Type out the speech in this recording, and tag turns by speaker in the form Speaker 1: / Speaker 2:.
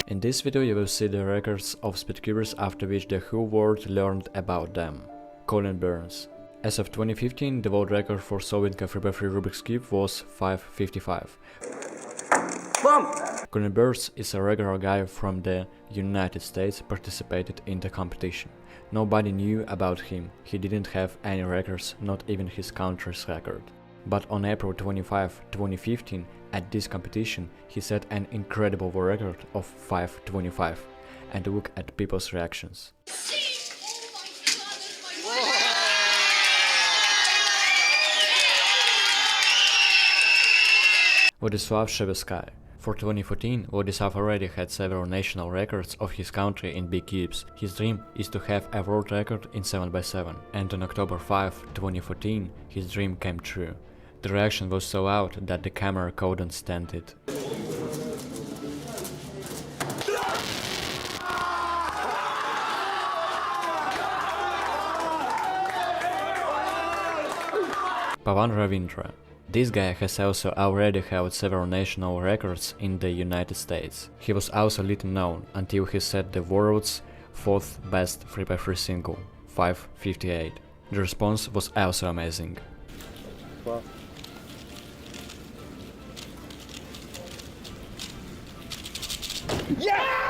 Speaker 1: In this video you will see the records of speedcubers after which the whole world learned about them. Colin Burns. As of 2015, the world record for solving a 3x3 Rubik's Cube was 5:55. Colin Burns is a regular guy from the United States participated in the competition. Nobody knew about him, he didn't have any records, not even his country's record. But on April 25, 2015, at this competition, he set an incredible world record of 5:25. And look at people's reactions. Władysław Szybski. For 2014, Władysław already had several national records of his country in big cubes. His dream is to have a world record in 7x7, and on October 5, 2014, his dream came true. The reaction was so loud that the camera couldn't stand it. Pawan Ravindra. This guy has also already held several national records in the United States. He was also little known until he set the world's 4th best 3x3 single, 5:58. The response was also amazing.
Speaker 2: Wow. Yeah!